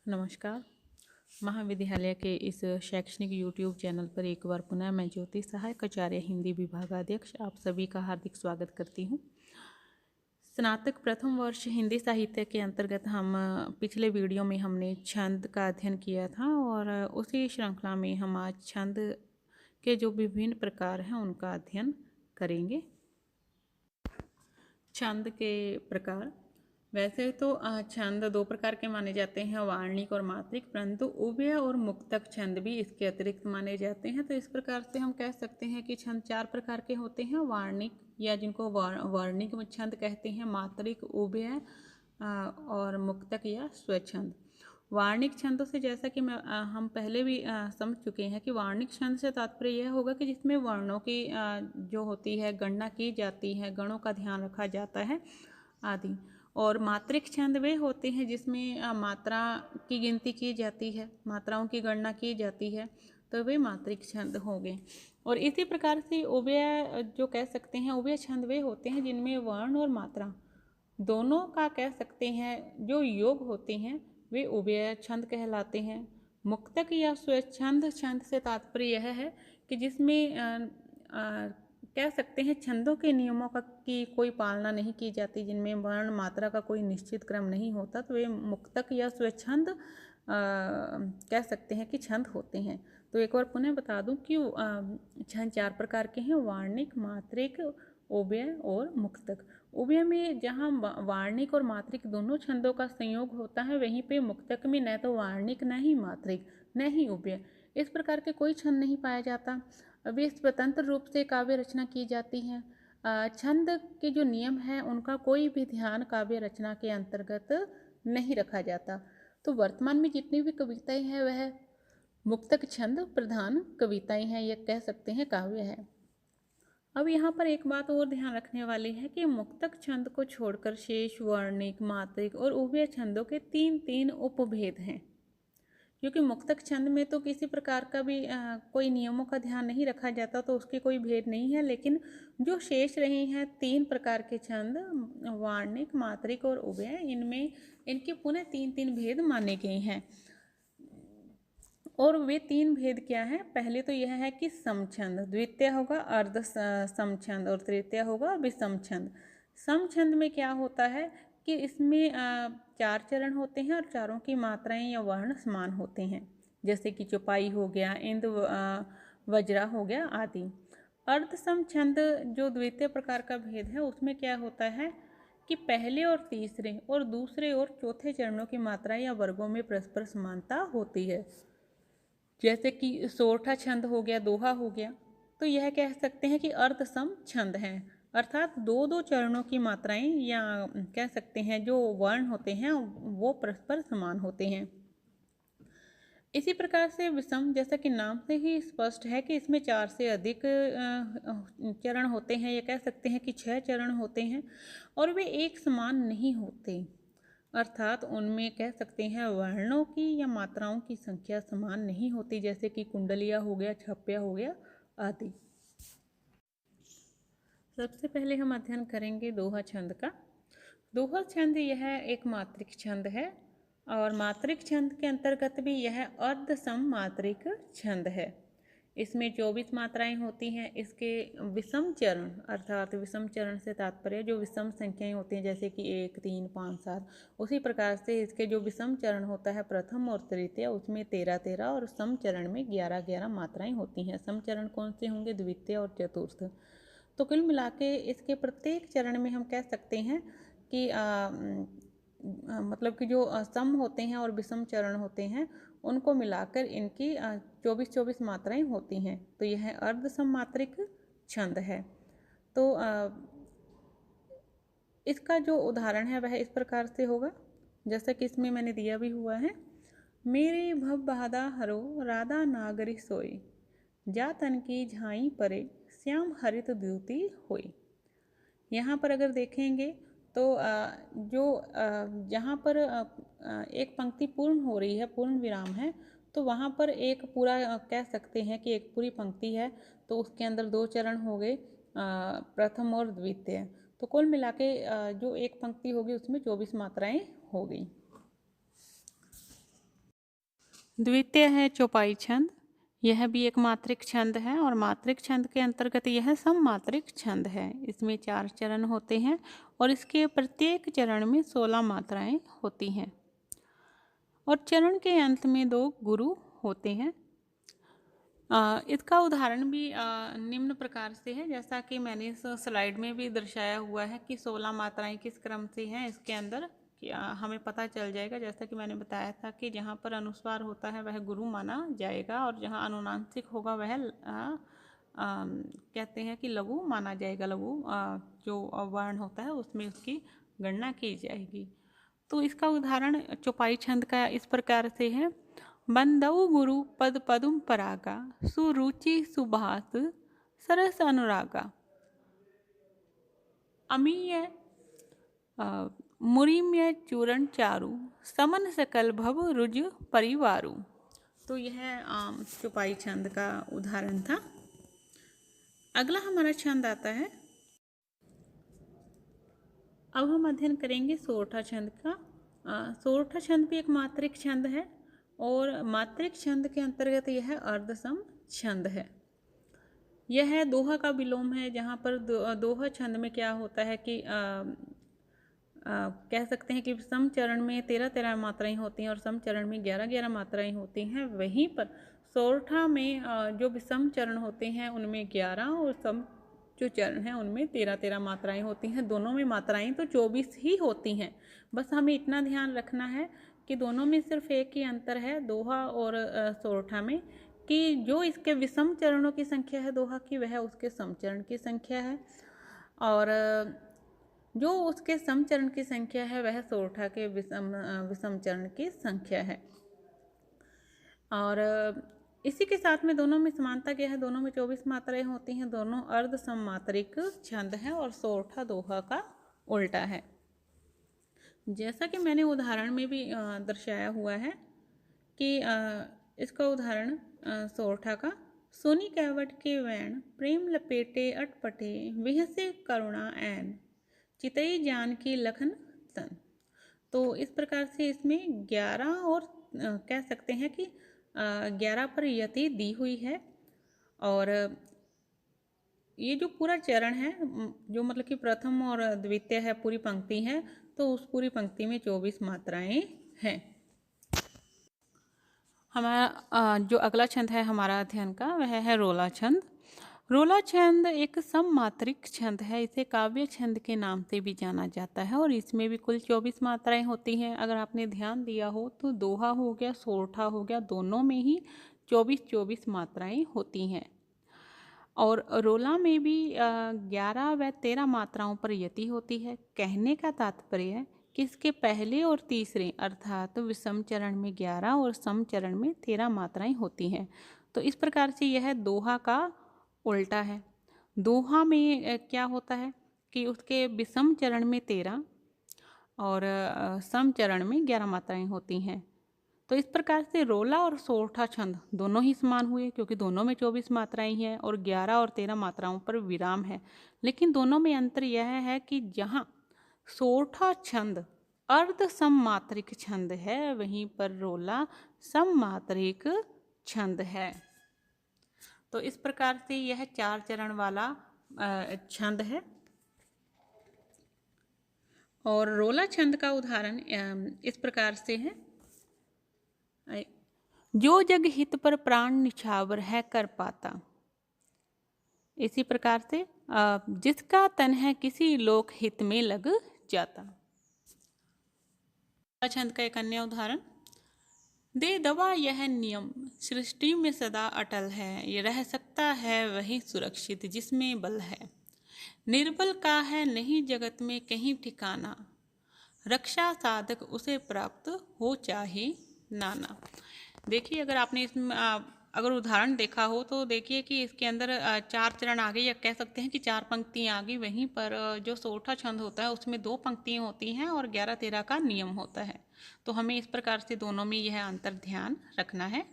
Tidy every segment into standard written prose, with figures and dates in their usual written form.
नमस्कार। महाविद्यालय के इस शैक्षणिक यूट्यूब चैनल पर एक बार पुनः मैं ज्योति सहायक आचार्य हिंदी विभागाध्यक्ष आप सभी का हार्दिक स्वागत करती हूँ। स्नातक प्रथम वर्ष हिंदी साहित्य के अंतर्गत हम पिछले वीडियो में हमने छंद का अध्ययन किया था और उसी श्रृंखला में हम आज छंद के जो विभिन्न प्रकार हैं उनका अध्ययन करेंगे। छंद के प्रकार, वैसे तो छंद दो प्रकार के माने जाते हैं, वार्णिक और मात्रिक, परंतु उभय और मुक्तक छंद भी इसके अतिरिक्त माने जाते हैं। तो इस प्रकार से हम कह सकते हैं कि छंद चार प्रकार के होते हैं, वार्णिक या जिनको वर्णिक छंद कहते हैं, मात्रिक, उभय और मुक्तक या स्वच्छंद। वार्णिक छंदों से जैसा कि हम पहले भी समझ चुके हैं कि वार्णिक छंद से तात्पर्य यह होगा कि जिसमें वर्णों की जो होती है गणना की जाती है, गणों का ध्यान रखा जाता है आदि। और मात्रिक छंद वे होते हैं जिसमें मात्रा की गिनती की जाती है, मात्राओं की गणना की जाती है, तो वे मात्रिक छंद होंगे। और इसी प्रकार से उभय जो कह सकते हैं, उभय छंद वे होते हैं जिनमें वर्ण और मात्रा दोनों का कह सकते हैं जो योग होते हैं वे उभय छंद कहलाते हैं। मुक्तक या स्वच्छंद छंद से तात्पर्य यह है कि जिसमें कह सकते हैं छंदों के नियमों की कोई पालना नहीं की जाती, जिनमें वर्ण मात्रा का कोई निश्चित क्रम नहीं होता, तो वे मुक्तक या स्वच्छंद कह सकते हैं कि छंद होते हैं। तो एक बार पुनः बता दूं कि छंद चार प्रकार के हैं, वार्णिक, मात्रिक, उभय और मुक्तक। उभय में जहाँ वार्णिक और मात्रिक दोनों छंदों का संयोग होता है, वहीं पे मुक्तक में न तो वार्णिक, न ही मात्रिक, न ही उभय, इस प्रकार के कोई छंद नहीं पाया जाता। वे स्वतंत्र रूप से काव्य रचना की जाती है। छंद के जो नियम हैं उनका कोई भी ध्यान काव्य रचना के अंतर्गत नहीं रखा जाता। तो वर्तमान में जितनी भी कविताएं हैं वह मुक्तक छंद प्रधान कविताएं हैं, यह कह सकते हैं काव्य है। अब यहाँ पर एक बात और ध्यान रखने वाली है कि मुक्तक छंद को छोड़कर शेष वर्णिक, मात्रिक और उभय छंदों के तीन तीन उपभेद हैं। क्योंकि मुक्तक छंद में तो किसी प्रकार का भी कोई नियमों का ध्यान नहीं रखा जाता, तो उसके कोई भेद नहीं है। लेकिन जो शेष रहे हैं तीन प्रकार के छंद, वार्णिक, मात्रिक और उभय, इनमें इनके पुनः तीन तीन भेद माने गए हैं। और वे तीन भेद क्या हैं? पहले तो यह है कि समछंद, द्वितीय होगा अर्ध समछंद और तृतीय होगा विषमछंद। समछंद में क्या होता है कि इसमें चार चरण होते हैं और चारों की मात्राएं या वर्ण समान होते हैं, जैसे कि चौपाई हो गया, इंद वज्रा हो गया आदि। अर्ध समछंद जो द्वितीय प्रकार का भेद है, उसमें क्या होता है कि पहले और तीसरे और दूसरे और चौथे चरणों की मात्राएं या वर्गों में परस्पर समानता होती है, जैसे कि सोरठा छंद हो गया, दोहा हो गया। तो यह कह सकते हैं कि अर्ध सम छंद हैं, अर्थात दो दो चरणों की मात्राएं या कह सकते हैं जो वर्ण होते हैं वो परस्पर समान होते हैं। इसी प्रकार से विषम, जैसा कि नाम से ही स्पष्ट है कि इसमें चार से अधिक चरण होते हैं, या कह सकते हैं कि 6 चरण होते हैं, और वे एक समान नहीं होते, अर्थात उनमें कह सकते हैं वर्णों की या मात्राओं की संख्या समान नहीं होती, जैसे कि कुंडलिया हो गया, छप्या हो गया आदि। सबसे पहले हम अध्ययन करेंगे दोहा छंद का। दोहा छंद यह एक मात्रिक छंद है और मात्रिक छंद के अंतर्गत भी यह अर्ध सम मात्रिक छंद है। इसमें 24 मात्राएं होती हैं। इसके विषम चरण, अर्थात विषम चरण से तात्पर्य जो विषम संख्याएं होती हैं, जैसे कि 1, 3, 5, 7, उसी प्रकार से इसके जो विषम चरण होता है प्रथम और तृतीय, उसमें 13, 13 और सम चरण में 11, 11 मात्राएं होती हैं। सम चरण कौन से होंगे? द्वितीय और चतुर्थ। तो कुल मिला के इसके प्रत्येक चरण में हम कह सकते हैं कि मतलब कि जो सम होते हैं और विषम चरण होते हैं उनको मिलाकर इनकी 24-24 मात्राएं होती हैं। तो यह अर्ध सम मात्रिक छंद है। तो इसका जो उदाहरण है वह इस प्रकार से होगा, जैसा कि इसमें मैंने दिया भी हुआ है। मेरे भव बाधा हरो राधा नागरी सोई, जा तन की झाई परे श्याम हरित द्युति होई। यहाँ पर अगर देखेंगे तो जो जहाँ पर एक पंक्ति पूर्ण हो रही है, पूर्ण विराम है, तो वहाँ पर एक पूरा कह सकते हैं कि एक पूरी पंक्ति है, तो उसके अंदर दो चरण हो गए, प्रथम और द्वितीय। तो कुल मिला के जो एक पंक्ति होगी उसमें 24 मात्राएं हो गई। द्वितीय है चौपाई छंद। यह भी एक मात्रिक छंद है और मात्रिक छंद के अंतर्गत यह सममात्रिक छंद है। इसमें 4 चरण होते हैं और इसके प्रत्येक चरण में 16 मात्राएं होती हैं और चरण के अंत में 2 गुरु होते हैं। इसका उदाहरण भी निम्न प्रकार से है, जैसा कि मैंने इस स्लाइड में भी दर्शाया हुआ है कि 16 मात्राएं किस क्रम से हैं इसके अंदर हमें पता चल जाएगा। जैसा कि मैंने बताया था कि जहाँ पर अनुस्वार होता है वह गुरु माना जाएगा और जहाँ अनुनासिक होगा वह कहते हैं कि लघु माना जाएगा। लघु जो वर्ण होता है उसमें उसकी गणना की जाएगी। तो इसका उदाहरण चौपाई छंद का इस प्रकार से है। बंदऊ गुरु पद पदुम परागा, सुरुचि सुभाष सरस अनुरागा। अमीय मुरीम्य चूरण चारु, समन सकल भव रुज परिवारु। तो यह चौपाई छंद का उदाहरण था। अगला हमारा छंद आता है, अब हम अध्ययन करेंगे सोरठा छंद का। सोरठा छंद भी एक मात्रिक छंद है और मात्रिक छंद के अंतर्गत यह अर्धसम छंद है। यह दोहा का विलोम है, जहाँ पर दोहा छंद में क्या होता है कि कह सकते हैं कि सम चरण में 13-13 मात्राएं होती हैं और सम चरण में 11-11 मात्राएं होती हैं। वहीं पर सोरठा में जो विषम चरण होते हैं उनमें 11 और सम जो चरण हैं उनमें 13-13 मात्राएं होती हैं। दोनों में मात्राएं तो 24 ही होती हैं। बस हमें इतना ध्यान रखना है कि दोनों में सिर्फ एक ही अंतर है दोहा और सोरठा में, कि जो इसके विषम चरणों की संख्या है दोहा की वह उसके समचरण की संख्या है और जो उसके समचरण की संख्या है वह सोरठा के विषम चरण की संख्या है। और इसी के साथ में दोनों में समानता क्या है, दोनों में 24 मात्राएं होती हैं। दोनों अर्ध सममात्रिक छंद है और सोरठा दोहा का उल्टा है। जैसा कि मैंने उदाहरण में भी दर्शाया हुआ है कि इसका उदाहरण सोरठा का, सोनी कैवट के वैन प्रेम लपेटे अटपटे विहसे करुणा ऐन चितई जान की लखन तन। तो इस प्रकार से इसमें 11 और कह सकते हैं कि 11 पर यति दी हुई है और ये जो पूरा चरण है जो मतलब कि प्रथम और द्वितीय है पूरी पंक्ति है, तो उस पूरी पंक्ति में 24 मात्राएं हैं। हमारा जो अगला छंद है हमारा अध्ययन का वह है रोला छंद। रोला छंद एक सममात्रिक छंद है। इसे काव्य छंद के नाम से भी जाना जाता है और इसमें भी कुल 24 मात्राएं होती हैं। अगर आपने ध्यान दिया हो तो दोहा हो गया, सोरठा हो गया, दोनों में ही 24-24 मात्राएं होती हैं और रोला में भी 11 व 13 मात्राओं पर यति होती है। कहने का तात्पर्य है कि इसके पहले और तीसरे अर्थात विषम चरण में 11 और सम चरण में 13 मात्राएं होती हैं। तो इस प्रकार से यह दोहा का उल्टा है। दोहा में क्या होता है कि उसके विषम चरण में 13 और सम चरण में 11 मात्राएं होती हैं। तो इस प्रकार से रोला और सोरठा छंद दोनों ही समान हुए क्योंकि दोनों में 24 मात्राएं हैं और 11 और 13 मात्राओं पर विराम है। लेकिन दोनों में अंतर यह है कि जहाँ सोरठा छंद अर्ध सममात्रिक छंद है वहीं पर रोला सममात्रिक छंद है। तो इस प्रकार से यह 4 चरण वाला छंद है और रोला छंद का उदाहरण इस प्रकार से है, जो जग हित पर प्राण निछावर है कर पाता। इसी प्रकार से जिसका तन है किसी लोक हित में लग जाता। छंद का एक अन्य उदाहरण, दे दवा यह नियम सृष्टि में सदा अटल है, ये रह सकता है वही सुरक्षित जिसमें बल है, निर्बल का है नहीं जगत में कहीं ठिकाना, रक्षा साधक उसे प्राप्त हो चाहे नाना। देखिए अगर आपने इसमें अगर उदाहरण देखा हो तो देखिए कि इसके अंदर 4 चरण आ गए या कह सकते हैं कि 4 पंक्तियाँ आ गई। वहीं पर जो सोरठा छंद होता है उसमें 2 पंक्तियाँ होती हैं और 11-13 का नियम होता है। तो हमें इस प्रकार से दोनों में यह अंतर ध्यान रखना है।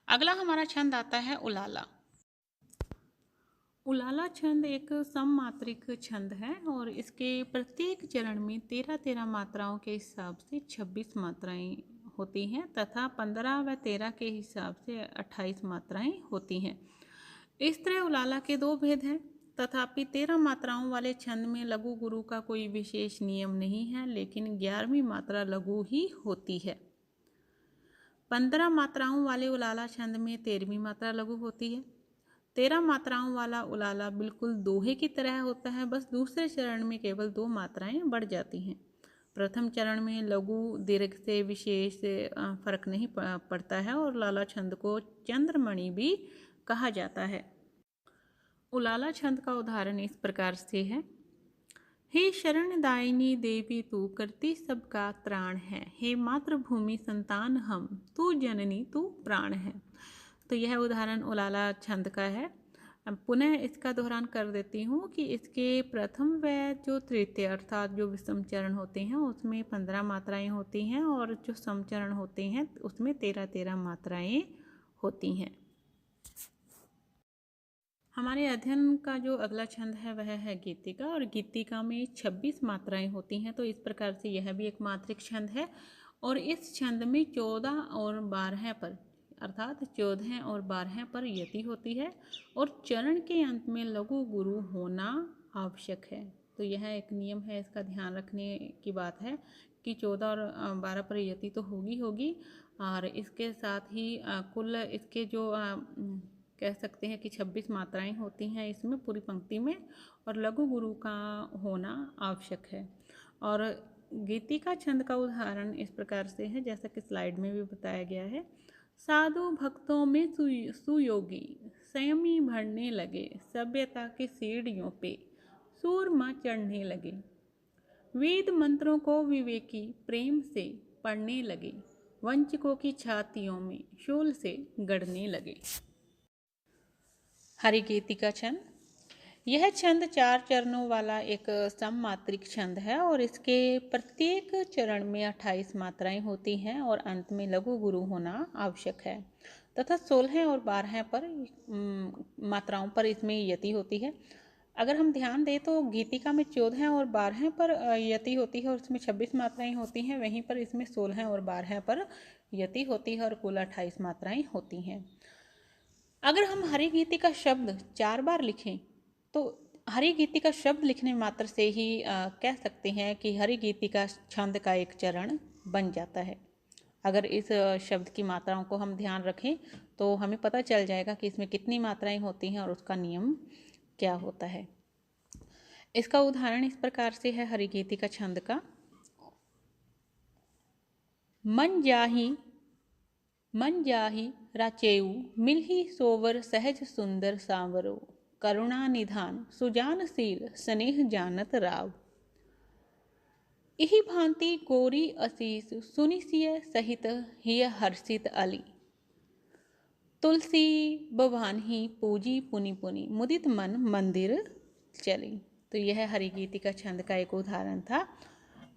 अगला हमारा छंद आता है उलाला। उलाला छंद एक सममात्रिक छंद है और इसके प्रत्येक चरण में 13-13 मात्राओं के हिसाब से 26 मात्राएं होती हैं तथा 15 व 13 के हिसाब से 28 मात्राएं होती हैं। इस तरह उलाला के दो भेद हैं, तथापि 13 मात्राओं वाले छंद में लघु गुरु का कोई विशेष नियम नहीं है, लेकिन 11वीं मात्रा लघु ही होती है। 15 मात्राओं वाले उलाला छंद में 13वीं मात्रा लघु होती है। 13 मात्राओं वाला उलाला बिल्कुल दोहे की तरह होता है, बस दूसरे चरण में केवल 2 मात्राएं बढ़ जाती हैं। प्रथम चरण में लघु दीर्घ से विशेष फर्क नहीं पड़ता है और उलाला छंद को चंद्रमणि भी कहा जाता है। उलाला छंद का उदाहरण इस प्रकार से है। हे शरणदायिनी देवी तू करती सबका त्राण है, हे मातृभूमि संतान हम, तू जननी तू प्राण है। तो यह उदाहरण उलाला छंद का है। अब पुनः इसका दोहरान कर देती हूँ कि इसके प्रथम व जो तृतीय अर्थात जो विषम चरण होते हैं उसमें 15 मात्राएं होती हैं और जो सम चरण होते हैं उसमें 13-13 मात्राएं होती हैं। हमारे अध्ययन का जो अगला छंद है वह है गीतिका, और गीतिका में 26 मात्राएं होती हैं। तो इस प्रकार से यह भी एक मात्रिक छंद है और इस छंद में 14 और 12 पर अर्थात 14 और 12 पर यति होती है और चरण के अंत में लघु गुरु होना आवश्यक है। तो यह एक नियम है, इसका ध्यान रखने की बात है कि 14 और 12 पर यति तो होगी और इसके साथ ही कुल इसके जो कह सकते हैं कि 26 मात्राएं होती हैं इसमें पूरी पंक्ति में, और लघु गुरु का होना आवश्यक है। और गीतिका छंद का उदाहरण इस प्रकार से है जैसा कि स्लाइड में भी बताया गया है। साधु भक्तों में सुयोगी संयमी बढ़ने लगे, सभ्यता की सीढ़ियों पे सूरमा चढ़ने लगे, वेद मंत्रों को विवेकी प्रेम से पढ़ने लगे, वंचकों की छातियों में शूल से गढ़ने लगे। हरिगीतिका छंद, यह छंद 4 चरणों वाला एक सममात्रिक छंद है और इसके प्रत्येक चरण में 28 मात्राएं होती हैं और अंत में लघु गुरु होना आवश्यक है तथा 16 और 12 पर मात्राओं पर इसमें यति होती है। अगर हम ध्यान दें तो गीतिका में 14 और 12 पर यति होती है और इसमें 26 मात्राएं होती हैं, वहीं पर इसमें 16 और 12 पर यति होती है और कुल 28 मात्राएं होती हैं। अगर हम हरिगीतिका शब्द 4 बार लिखें तो हरिगीतिका शब्द लिखने मात्र से ही कह सकते हैं कि हरिगीतिका छंद का एक चरण बन जाता है। अगर इस शब्द की मात्राओं को हम ध्यान रखें तो हमें पता चल जाएगा कि इसमें कितनी मात्राएं होती हैं और उसका नियम क्या होता है। इसका उदाहरण इस प्रकार से है हरिगीतिका छंद का। मन जाहि राचेऊ मिलहि सोवर सहज सुंदर सांवरो, करुणा निधान सुजानशील स्नेह जानत राव, इहि भांति गोरी असीस सुनिसिय सहित हिय हर्षित अली, तुलसी बभानहि पूजी पुनि पुनि मुदित मन मंदिर चली। तो यह हरिगीतिका छंद का एक उदाहरण था।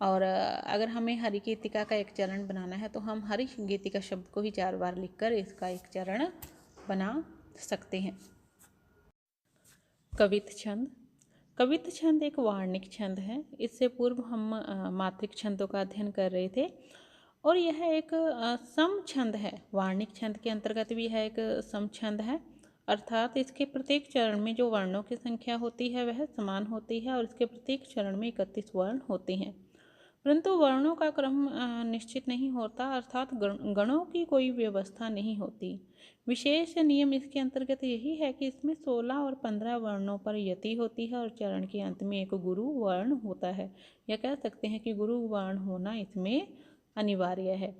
और अगर हमें हरिगीतिका का एक चरण बनाना है तो हम हरिगीतिका शब्द को ही 4 बार लिखकर इसका एक चरण बना सकते हैं। कवित छंद, कवित छंद एक वार्णिक छंद है। इससे पूर्व हम मात्रिक छंदों का अध्ययन कर रहे थे और यह एक सम छंद है। वार्णिक छंद के अंतर्गत भी यह एक सम छंद है, अर्थात इसके प्रत्येक चरण में जो वर्णों की संख्या होती है वह समान होती है और इसके प्रत्येक चरण में 31 वर्ण होते हैं, परंतु वर्णों का क्रम निश्चित नहीं होता, अर्थात गणों की कोई व्यवस्था नहीं होती। विशेष नियम इसके अंतर्गत यही है कि इसमें 16 और 15 वर्णों पर यति होती है और चरण के अंत में एक गुरु वर्ण होता है, या कह सकते हैं कि गुरु वर्ण होना इसमें अनिवार्य है।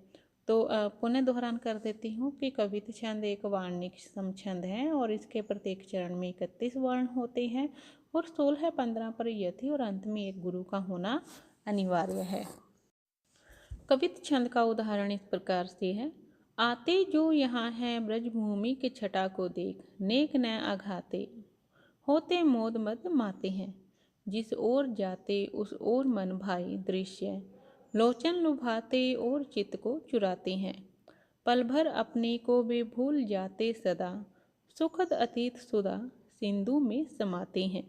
तो पुनः दोहरान कर देती हूँ कि कवित छंद एक वार्णिक सम छंद है और इसके प्रत्येक चरण में 31 वर्ण होते हैं और 16-15 पर यति और अंत में एक गुरु का होना अनिवार्य है। कवित छंद का उदाहरण इस प्रकार से है। आते जो यहाँ है ब्रजभूमि के छटा को देख, नेक न आघाते होते मोद मद माते हैं, जिस ओर जाते उस ओर मन भाई दृश्य, लोचन लुभाते और चित्त को चुराते हैं, पल भर अपने को वे भूल जाते सदा, सुखद अतीत सुधा सिंधु में समाते हैं,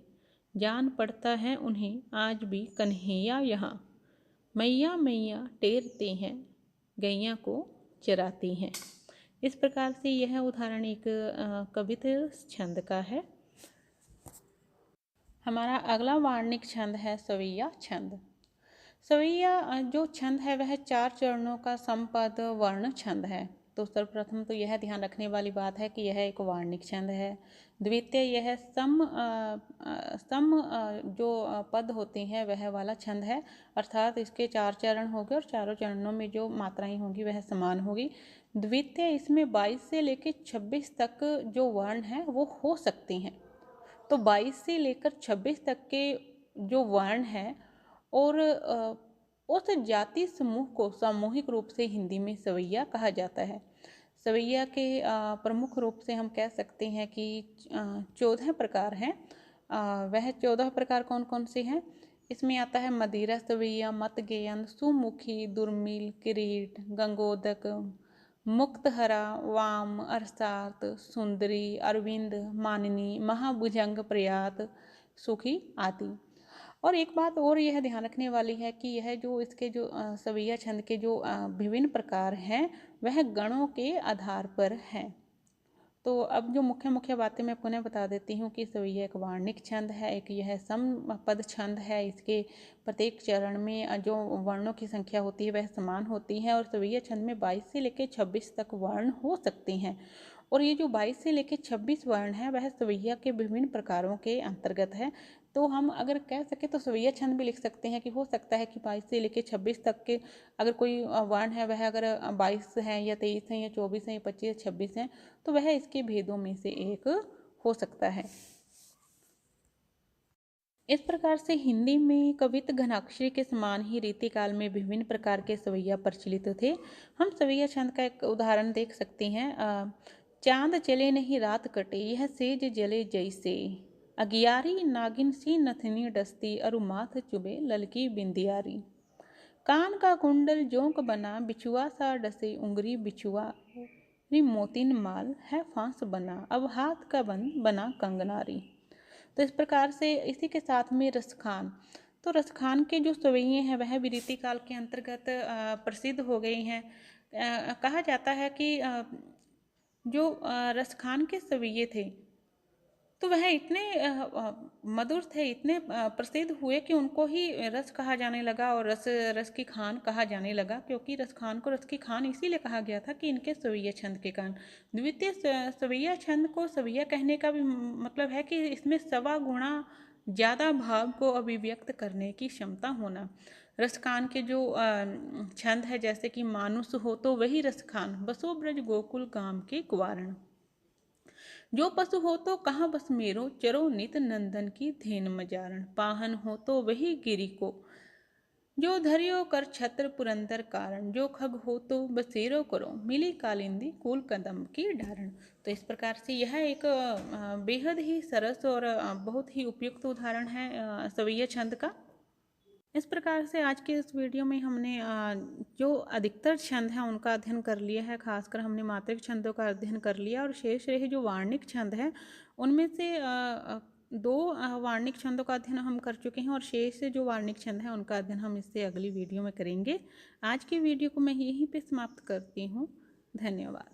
जान पड़ता है उन्हें आज भी कन्हैया यहाँ, मैया मैया टेरते हैं, गैया को चराती हैं। इस प्रकार से यह उदाहरण एक कवित छंद का है। हमारा अगला वार्णिक छंद है सवैया छंद। सवैया जो छंद है वह 4 चरणों का समपद वर्ण छंद है। तो सर्वप्रथम तो यह ध्यान रखने वाली बात है कि यह एक वार्णिक छंद है। द्वितीय यह सम जो पद होते हैं वह वाला छंद है, अर्थात इसके 4 चरण होंगे और चारों चरणों में जो मात्राएं होंगी वह समान होगी। द्वितीय इसमें 22 से लेकर 26 तक जो वर्ण हैं वो हो सकते हैं। तो 22 से लेकर 26 तक के जो वर्ण हैं और उस जाति समूह को सामूहिक रूप से हिंदी में सवैया कहा जाता है। सवैया के प्रमुख रूप से हम कह सकते हैं कि 14 प्रकार हैं। वह 14 प्रकार कौन कौन से हैं? इसमें आता है मदिरा सवैया, मत गेयन, सुमुखी, दुर्मिल, किरीट, गंगोदक, मुक्तहरा, वाम, अरसात, सुंदरी, अरविंद, माननी, महाभुजंग, प्रयात, सुखी आदि। और एक बात और यह ध्यान रखने वाली है कि यह जो इसके जो सवैया छंद के जो विभिन्न प्रकार हैं वह गणों के आधार पर हैं। तो अब जो मुख्य मुख्य बातें मैं पुनः बता देती हूँ कि सवैया एक वार्णिक छंद है, एक यह समपद छंद है। इसके प्रत्येक चरण में जो वर्णों की संख्या होती है वह समान होती है और सवैया छंद में 22 से लेकर 26 तक वर्ण हो सकते हैं। और ये जो 22 से लेकर 26 वर्ण है वह सवैया के विभिन्न प्रकारों के अंतर्गत है। तो हम अगर कह सके तो सवैया छंद भी लिख सकते हैं कि हो सकता है कि 22 से लेकर 26 तक के अगर कोई वर्ण है वह अगर 22 है या 23 है या 24 है या 25 या 26 है तो वह इसके भेदों में से एक हो सकता है। इस प्रकार से हिंदी में कवित घनाक्षरी के समान ही रीतिकाल में विभिन्न प्रकार के सवैया प्रचलित थे। हम सवैया छंद का एक उदाहरण देख सकते हैं। चांद चले नहीं रात कटे, यह सेज जले जैसे, अगियारी नागिन सी नथनी डसती, अरु माथ चुबे ललकी बिंदियारी। कान का कुंडल जोंक बना, बिछुआ सा डसे उंगरी बिछुआ, मोतिन माल है फांस बना, अब हाथ का बंद बना कंगनारी। तो इस प्रकार से इसी के साथ में रसखान, तो रसखान के जो सवैये हैं वह भी रीतिकाल के अंतर्गत प्रसिद्ध हो गए हैं। कहा जाता है कि जो रसखान के सवैये थे तो वह इतने मधुर थे, इतने प्रसिद्ध हुए कि उनको ही रस कहा जाने लगा और रस की खान कहा जाने लगा, क्योंकि रस खान को रस की खान इसीलिए कहा गया था कि इनके सवैया छंद के कारण। द्वितीय सवैया छंद को सवैया कहने का भी मतलब है कि इसमें 1.25 गुना ज़्यादा भाव को अभिव्यक्त करने की क्षमता होना। रसखान के जो छंद है जैसे कि मानुष हो तो वही रसखान, बसो ब्रज गोकुल गाम के कुवारण, जो पशु हो तो कहाँ बस मेरो, चरो नित नंदन की धेन मजारण, पाहन हो तो वही गिरी को, जो धरियो कर छत्र पुरंदर कारण, जो खग हो तो बसेरो करो, मिली कालिंदी कुल कदम की डारण। तो इस प्रकार से यह एक बेहद ही सरस और बहुत ही उपयुक्त उदाहरण है सवैया छंद का। इस प्रकार से आज के इस वीडियो में हमने जो अधिकतर छंद हैं उनका अध्ययन कर लिया है। खासकर हमने मात्रिक छंदों का अध्ययन कर लिया और शेष रहे जो वार्णिक छंद हैं उनमें से 2 वार्णिक छंदों का अध्ययन हम कर चुके हैं और शेष से जो वार्णिक छंद हैं उनका अध्ययन हम इससे अगली वीडियो में करेंगे। आज की वीडियो को मैं यहीं पे समाप्त करती हूँ। धन्यवाद।